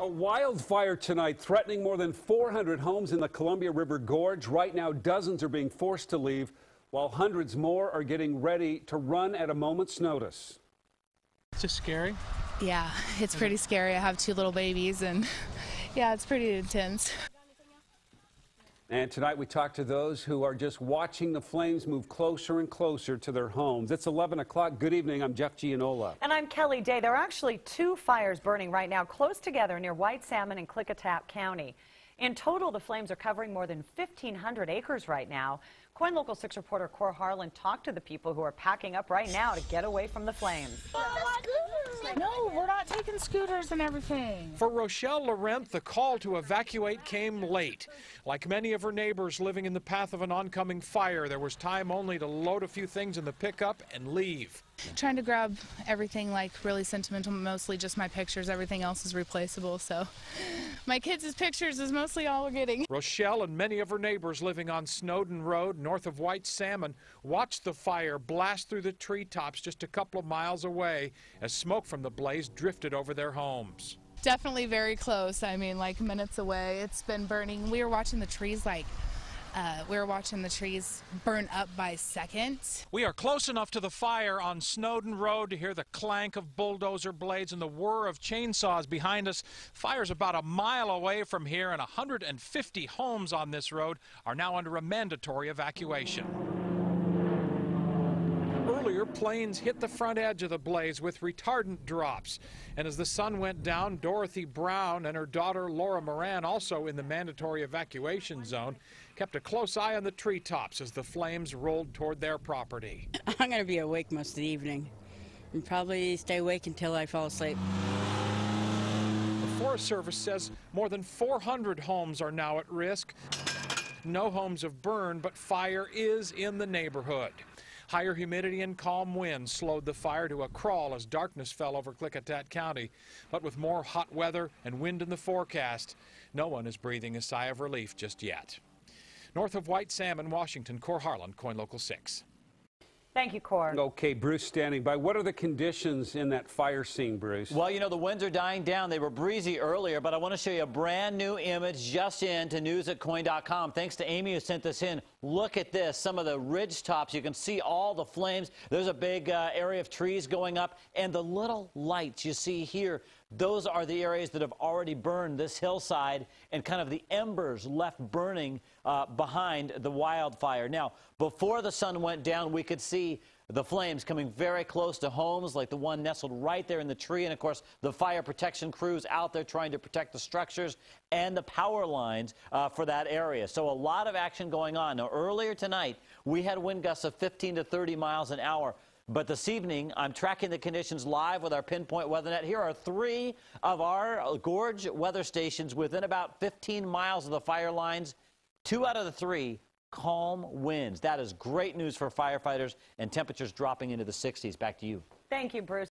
A wildfire tonight threatening more than 400 homes in the Columbia River Gorge. Right now, dozens are being forced to leave, while hundreds more are getting ready to run at a moment's notice. It's just scary. Yeah, it's pretty scary. I have two little babies, and yeah, it's pretty intense. And tonight we talk to those who are just watching the flames move closer and closer to their homes. It's 11 o'clock. Good evening. I'm Jeff Gianola. And I'm Kelly Day. There are actually two fires burning right now close together near White Salmon in Klickitat County. In total, the flames are covering more than 1,500 acres right now. KOIN Local 6 reporter Cor Harlan talked to the people who are packing up right now to get away from the flames. No, we're not taking scooters and everything. For Rochelle Laurent, the call to evacuate came late. Like many of her neighbors living in the path of an oncoming fire, there was time only to load a few things in the pickup and leave. Trying to grab everything like really sentimental, mostly just my pictures. Everything else is replaceable, so my kids' pictures is mostly all we're getting. Rochelle and many of her neighbors living on Snowden Road north of White Salmon watched the fire blast through the treetops just a couple of miles away as smoke from the blaze drifted over their homes. Definitely very close. I mean, like minutes away. It's been burning. We were watching the trees burn up by seconds. We are close enough to the fire on Snowden Road to hear the clank of bulldozer blades and the whir of chainsaws behind us. Fire's about a mile away from here, and 150 homes on this road are now under a mandatory evacuation. Earlier, planes hit the front edge of the blaze with retardant drops. And as the sun went down, Dorothy Brown and her daughter Laura Moran, also in the mandatory evacuation zone, kept a close eye on the treetops as the flames rolled toward their property. I'm going to be awake most of the evening and probably stay awake until I fall asleep. The Forest Service says more than 400 homes are now at risk. No homes have burned, but fire is in the neighborhood. Higher humidity and calm winds slowed the fire to a crawl as darkness fell over Klickitat County. But with more hot weather and wind in the forecast, no one is breathing a sigh of relief just yet. North of White Salmon, Washington, Cor Harlan, KOIN Local 6. Thank you, Cor. Okay, Bruce standing by. What are the conditions in that fire scene, Bruce? Well, you know, the winds are dying down. They were breezy earlier, but I want to show you a brand new image just in to news@koin.com. Thanks to Amy who sent this in. Look at this. Some of the ridge tops. You can see all the flames. There's a big area of trees going up, and the little lights you see here, those are the areas that have already burned this hillside and kind of the embers left burning behind the wildfire. Now, before the sun went down, we could see the flames coming very close to homes like the one nestled right there in the tree. And, of course, the fire protection crews out there trying to protect the structures and the power lines for that area. So a lot of action going on. Now, earlier tonight, we had wind gusts of 15 to 30 miles an hour. But this evening, I'm tracking the conditions live with our Pinpoint Weather Net. Here are three of our gorge weather stations within about 15 miles of the fire lines. 2 out of the 3, calm winds. That is great news for firefighters, and temperatures dropping into the 60s. Back to you. Thank you, Bruce.